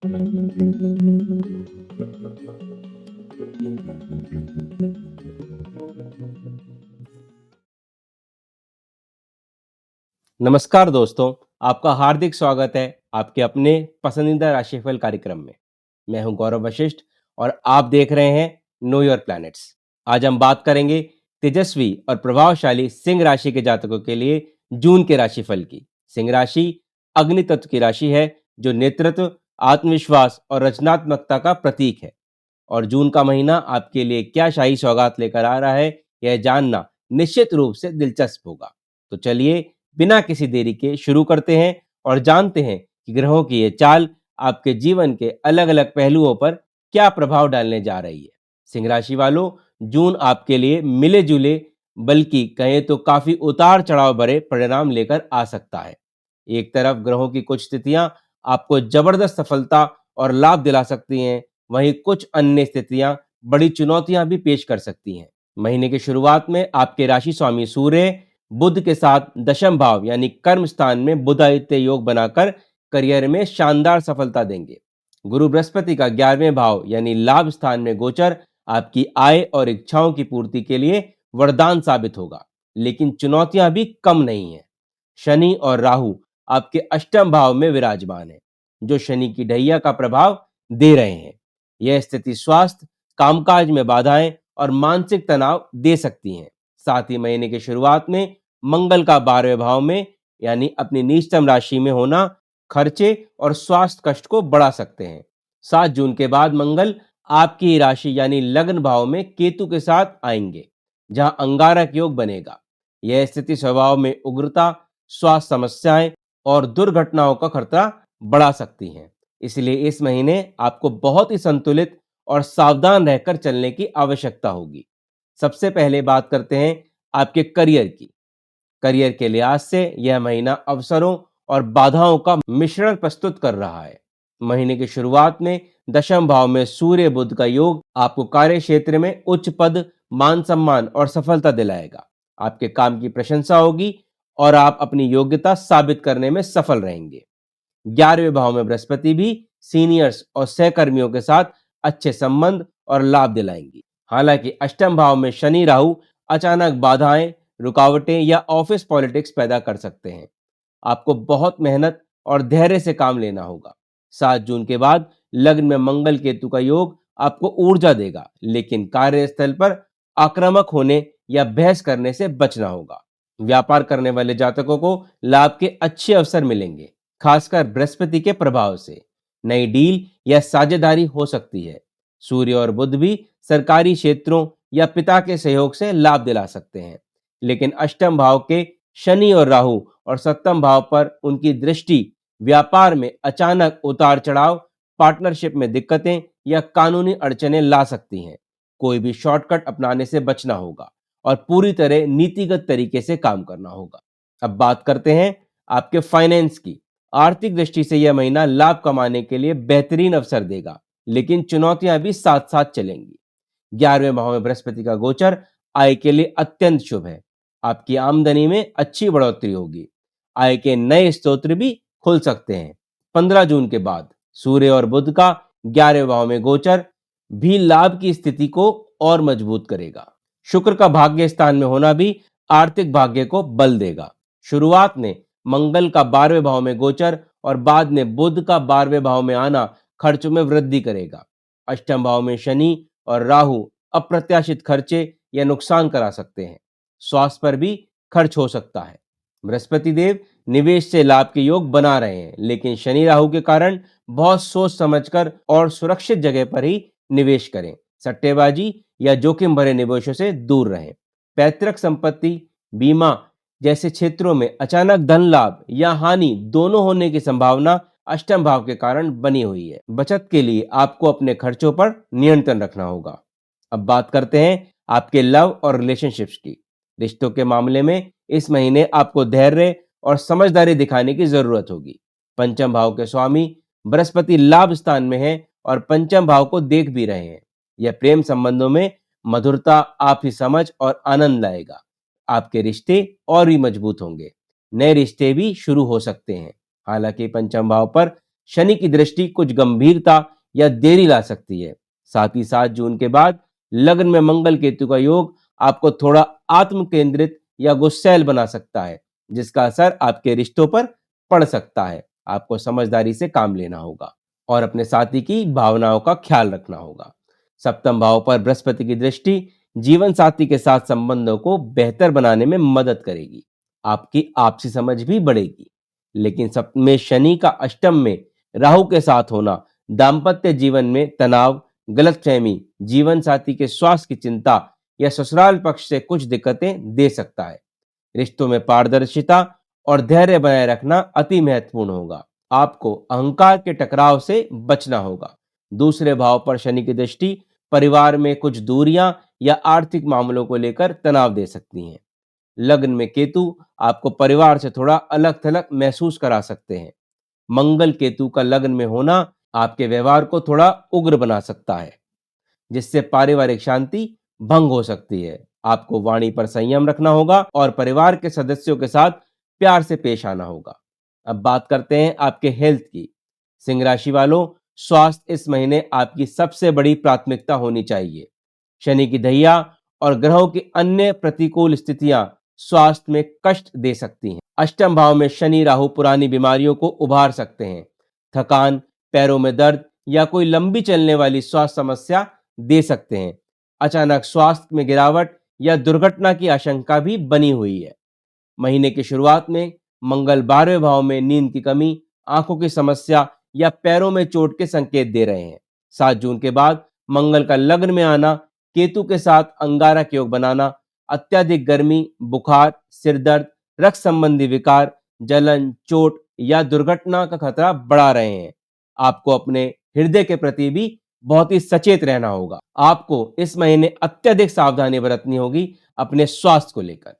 नमस्कार दोस्तों, आपका हार्दिक स्वागत है आपके अपने पसंदीदा राशिफल कार्यक्रम में। मैं हूं गौरव वशिष्ठ और आप देख रहे हैं नो योर प्लैनेट्स। आज हम बात करेंगे तेजस्वी और प्रभावशाली सिंह राशि के जातकों के लिए जून के राशिफल की। सिंह राशि अग्नि तत्व की राशि है जो नेतृत्व, आत्मविश्वास और रचनात्मकता का प्रतीक है। और जून का महीना आपके लिए क्या शाही सौगात लेकर आ रहा है, यह जानना निश्चित रूप से दिलचस्प होगा। तो चलिए बिना किसी देरी के शुरू करते हैं और जानते हैं कि ग्रहों की ये चाल आपके जीवन के अलग-अलग पहलुओं पर क्या प्रभाव डालने जा रही है। सिंह राशि वालों, जून आपके लिए मिले-जुले बल्कि कहें तो काफी उतार-चढ़ाव भरे परिणाम लेकर आ सकता है। एक तरफ ग्रहों की कुछ स्थितियां आपको जबरदस्त सफलता और लाभ दिला सकती हैं, वहीं कुछ अन्य स्थितियां बड़ी चुनौतियां भी पेश कर सकती हैं। महीने की शुरुआत में आपके राशि स्वामी सूर्य बुध के साथ दशम भाव यानी कर्म स्थान में बुधादित्य योग बनाकर करियर में शानदार सफलता देंगे। गुरु बृहस्पति का 11वें भाव यानी लाभ स्थान में गोचर आपकी आय और इच्छाओं की पूर्ति के लिए वरदान साबित होगा, लेकिन चुनौतियां भी कम नहीं है। शनि और राहु आपके अष्टम भाव में विराजमान है, जो शनि की ढैया का प्रभाव दे रहे हैं। यह स्थिति स्वास्थ्य, कामकाज में बाधाएं और मानसिक तनाव दे सकती हैं। साथ ही महीने की शुरुआत में मंगल का 12वें भाव में यानी अपनी नीचतम राशि में होना खर्चे और स्वास्थ्य कष्ट को बढ़ा सकते हैं। 7 जून के बाद मंगल आपकी राशि यानी लग्न भाव में केतु के साथ आएंगे, जहां अंगारक योग बनेगा। यह स्थिति स्वभाव में उग्रता, स्वास्थ्य समस्याएं और दुर्घटनाओं का खतरा बढ़ा सकती हैं। इसलिए इस महीने आपको बहुत ही संतुलित और सावधान रहकर चलने की आवश्यकता होगी। सबसे पहले बात करते हैं आपके करियर की। करियर के लिहाज से यह महीना अवसरों और बाधाओं का मिश्रण प्रस्तुत कर रहा है। महीने की शुरुआत में दशम भाव में सूर्य बुध का योग आपको कार्य क्षेत्र में उच्च पद, मान सम्मान और सफलता दिलाएगा। आपके काम की प्रशंसा होगी और आप अपनी योग्यता साबित करने में सफल रहेंगे। 11वें भाव में बृहस्पति भी सीनियर्स और सहकर्मियों के साथ अच्छे संबंध और लाभ दिलाएंगी। हालांकि अष्टम भाव में शनि राहु अचानक बाधाएं, रुकावटें या ऑफिस पॉलिटिक्स पैदा कर सकते हैं। आपको बहुत मेहनत और धैर्य से काम लेना होगा। 7 जून के बाद लग्न में मंगल केतु का योग आपको ऊर्जा देगा, लेकिन कार्यस्थल पर आक्रामक होने या बहस करने से बचना होगा। व्यापार करने वाले जातकों को लाभ के अच्छे अवसर मिलेंगे, खासकर बृहस्पति के प्रभाव से। नई डील या साझेदारी हो सकती है। सूर्य और बुध भी सरकारी क्षेत्रों या पिता के सहयोग से लाभ दिला सकते हैं, लेकिन अष्टम भाव के शनि और राहु और सप्तम भाव पर उनकी दृष्टि व्यापार में अचानक उतार चढ़ाव, पार्टनरशिप में दिक्कतें या कानूनी अड़चनें ला सकती हैं। कोई भी शॉर्टकट अपनाने से बचना होगा और पूरी तरह नीतिगत तरीके से काम करना होगा। अब बात करते हैं आपके फाइनेंस की। आर्थिक दृष्टि से यह महीना लाभ कमाने के लिए बेहतरीन अवसर देगा, लेकिन चुनौतियां भी साथ साथ चलेंगी। 11वें भाव में बृहस्पति का गोचर आय के लिए अत्यंत शुभ है। आपकी आमदनी में अच्छी बढ़ोतरी होगी। आय के नए स्रोत भी खुल सकते हैं। 15 जून के बाद सूर्य और बुध का 11वें भाव में गोचर भी लाभ की स्थिति को और मजबूत करेगा। शुक्र का भाग्य स्थान में होना भी आर्थिक भाग्य को बल देगा। शुरुआत में मंगल का 12वें भाव में गोचर और बाद में बुध का 12वें भाव में आना खर्चों में वृद्धि करेगा। अष्टम भाव में शनि और राहु अप्रत्याशित खर्चे या नुकसान करा सकते हैं। स्वास्थ्य पर भी खर्च हो सकता है। बृहस्पति देव निवेश से लाभ के योग बना रहे हैं, लेकिन शनि राहु के कारण बहुत सोच समझकर और सुरक्षित जगह पर ही निवेश करें। सट्टेबाजी या जोखिम भरे निवेशों से दूर रहें। पैतृक संपत्ति, बीमा जैसे क्षेत्रों में अचानक धन लाभ या हानि दोनों होने की संभावना अष्टम भाव के कारण बनी हुई है। बचत के लिए आपको अपने खर्चों पर नियंत्रण रखना होगा। अब बात करते हैं आपके लव और रिलेशनशिप्स की। रिश्तों के मामले में इस महीने आपको धैर्य और समझदारी दिखाने की जरूरत होगी। पंचम भाव के स्वामी बृहस्पति लाभ स्थान में है और पंचम भाव को देख भी रहे हैं। यह प्रेम संबंधों में मधुरता, आपसी समझ और आनंद लाएगा। आपके रिश्ते और भी मजबूत होंगे। नए रिश्ते भी शुरू हो सकते हैं। हालांकि पंचम भाव पर शनि की दृष्टि कुछ गंभीरता या देरी ला सकती है। साथ ही साथ जून के बाद लग्न में मंगल केतु का योग आपको थोड़ा आत्म केंद्रित या गुस्सैल बना सकता है, जिसका असर आपके रिश्तों पर पड़ सकता है। आपको समझदारी से काम लेना होगा और अपने साथी की भावनाओं का ख्याल रखना होगा। सप्तम भाव पर बृहस्पति की दृष्टि जीवन साथी के साथ संबंधों को बेहतर बनाने में मदद करेगी। आपकी आपसी समझ भी बढ़ेगी। लेकिन सप्तम में शनि का अष्टम में राहु के साथ होना दाम्पत्य जीवन में तनाव, गलतफहमी, जीवन साथी के स्वास्थ्य की चिंता या ससुराल पक्ष से कुछ दिक्कतें दे सकता है। रिश्तों में पारदर्शिता और धैर्य बनाए रखना अति महत्वपूर्ण होगा। आपको अहंकार के टकराव से बचना होगा। दूसरे भाव पर शनि की दृष्टि परिवार में कुछ दूरियां या आर्थिक मामलों को लेकर तनाव दे सकती हैं। लग्न में केतु आपको परिवार से थोड़ा अलग थलग महसूस करा सकते हैं। मंगल केतु का लग्न में होना आपके व्यवहार को थोड़ा उग्र बना सकता है, जिससे पारिवारिक शांति भंग हो सकती है। आपको वाणी पर संयम रखना होगा और परिवार के सदस्यों के साथ प्यार से पेश आना होगा। अब बात करते हैं आपके हेल्थ की। सिंह राशि वालों, स्वास्थ्य इस महीने आपकी सबसे बड़ी प्राथमिकता होनी चाहिए। शनि की ढैया और ग्रहों की अन्य प्रतिकूल स्थितियां स्वास्थ्य में कष्ट दे सकती हैं। अष्टम भाव में शनि राहु पुरानी बीमारियों को उभार सकते हैं। थकान, पैरों में दर्द या कोई लंबी चलने वाली स्वास्थ्य समस्या दे सकते हैं। अचानक स्वास्थ्य में गिरावट या दुर्घटना की आशंका भी बनी हुई है। महीने की शुरुआत में मंगल 12वें भाव में नींद की कमी, आंखों की समस्या या पैरों में चोट के संकेत दे रहे हैं। 7 जून के बाद मंगल का लग्न में आना, केतु के साथ अंगारक योग बनाना, अत्यधिक गर्मी, बुखार, सिर दर्द, रक्त संबंधी विकार, जलन, चोट या दुर्घटना का खतरा बढ़ा रहे हैं। आपको अपने हृदय के प्रति भी बहुत ही सचेत रहना होगा। आपको इस महीने अत्यधिक सावधानी बरतनी होगी अपने स्वास्थ्य को लेकर।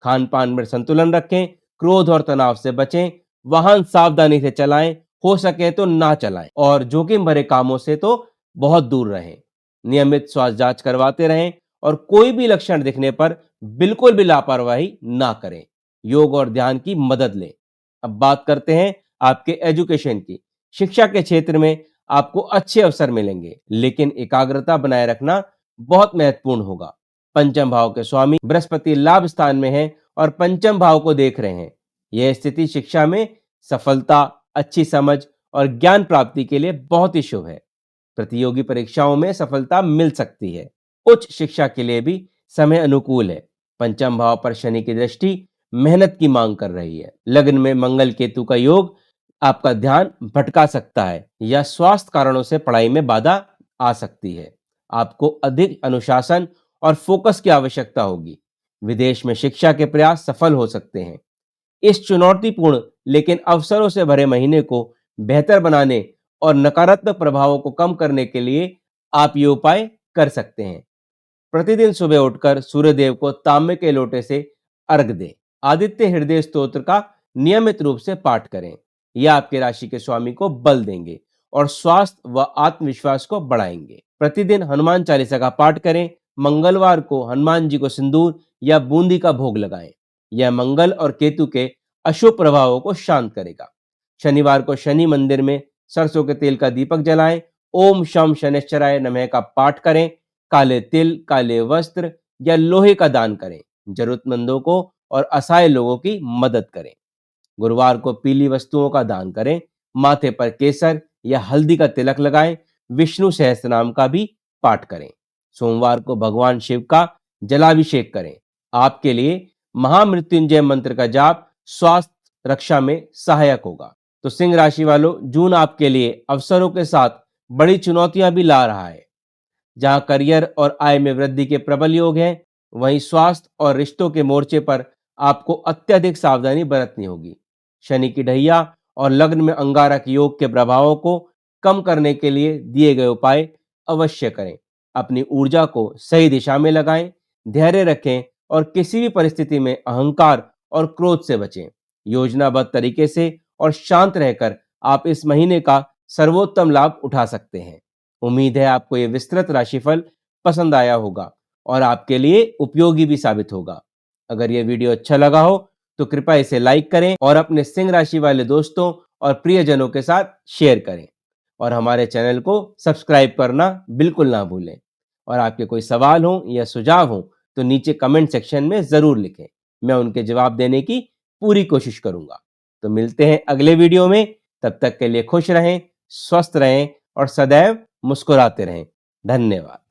खान पान में संतुलन रखें, क्रोध और तनाव से बचें, वाहन सावधानी से चलाएं, हो सके तो ना चलाएं और जोखिम भरे कामों से तो बहुत दूर रहें। नियमित स्वास्थ्य जांच करवाते रहें और कोई भी लक्षण दिखने पर बिल्कुल भी लापरवाही ना करें। योग और ध्यान की मदद लें। अब बात करते हैं आपके एजुकेशन की। शिक्षा के क्षेत्र में आपको अच्छे अवसर मिलेंगे, लेकिन एकाग्रता बनाए रखना बहुत महत्वपूर्ण होगा। पंचम भाव के स्वामी बृहस्पति लाभ स्थान में है और पंचम भाव को देख रहे हैं। यह स्थिति शिक्षा में सफलता, अच्छी समझ और ज्ञान प्राप्ति के लिए बहुत ही शुभ है। प्रतियोगी परीक्षाओं में सफलता मिल सकती है। उच्च शिक्षा के लिए भी समय अनुकूल है। पंचम भाव पर शनि की दृष्टि मेहनत की मांग कर रही है। लग्न में मंगल केतु का योग आपका ध्यान भटका सकता है या स्वास्थ्य कारणों से पढ़ाई में बाधा आ सकती है। आपको अधिक अनुशासन और फोकस की आवश्यकता होगी। विदेश में शिक्षा के प्रयास सफल हो सकते हैं। इस चुनौतीपूर्ण लेकिन अवसरों से भरे महीने को बेहतर बनाने और नकारात्मक प्रभावों को कम करने के लिए आप ये उपाय कर सकते हैं। प्रतिदिन सुबह उठकर सूर्यदेव को तांबे के लोटे से अर्घ दें। आदित्य हृदय स्तोत्र का नियमित रूप से पाठ करें। यह आपके राशि के स्वामी को बल देंगे और स्वास्थ्य व आत्मविश्वास को बढ़ाएंगे। प्रतिदिन हनुमान चालीसा का पाठ करें। मंगलवार को हनुमान जी को सिंदूर या बूंदी का भोग लगाएं। यह मंगल और केतु के अशुभ प्रभावों को शांत करेगा। शनिवार को शनि मंदिर में सरसों के तेल का दीपक जलाएं। ओम शम शनिश्चराय नमः का पाठ करें। काले तिल, काले वस्त्र या लोहे का दान करें। जरूरतमंदों को और असहाय लोगों की मदद करें। गुरुवार को पीली वस्तुओं का दान करें। माथे पर केसर या हल्दी का तिलक लगाएं। विष्णु सहस्त्रनाम का भी पाठ करें। सोमवार को भगवान शिव का जलाभिषेक करें। आपके लिए महामृत्युंजय मंत्र का जाप स्वास्थ्य रक्षा में सहायक होगा। तो सिंह राशि वालों, जून आपके लिए अवसरों के साथ बड़ी चुनौतियां भी ला रहा है। जहां करियर और आय में वृद्धि के प्रबल योग हैं, वहीं स्वास्थ्य और रिश्तों के मोर्चे पर आपको अत्यधिक सावधानी बरतनी होगी। शनि की ढैया और लग्न में अंगारक योग के प्रभावों को कम करने के लिए दिए गए उपाय अवश्य करें। अपनी ऊर्जा को सही दिशा में लगाएं, धैर्य रखें और किसी भी परिस्थिति में अहंकार और क्रोध से बचें। योजनाबद्ध तरीके से और शांत रहकर आप इस महीने का सर्वोत्तम लाभ उठा सकते हैं। उम्मीद है आपको ये विस्तृत राशिफल पसंद आया होगा और आपके लिए उपयोगी भी साबित होगा। अगर ये वीडियो अच्छा लगा हो तो कृपया इसे लाइक करें और अपने सिंह राशि वाले दोस्तों और प्रियजनों के साथ शेयर करें और हमारे चैनल को सब्सक्राइब करना बिल्कुल ना भूलें। और आपके कोई सवाल हो या सुझाव हो तो नीचे कमेंट सेक्शन में ज़रूर लिखें। मैं उनके जवाब देने की पूरी कोशिश करूँगा। तो मिलते हैं अगले वीडियो में, तब तक के लिए खुश रहें, स्वस्थ रहें और सदैव मुस्कुराते रहें। धन्यवाद।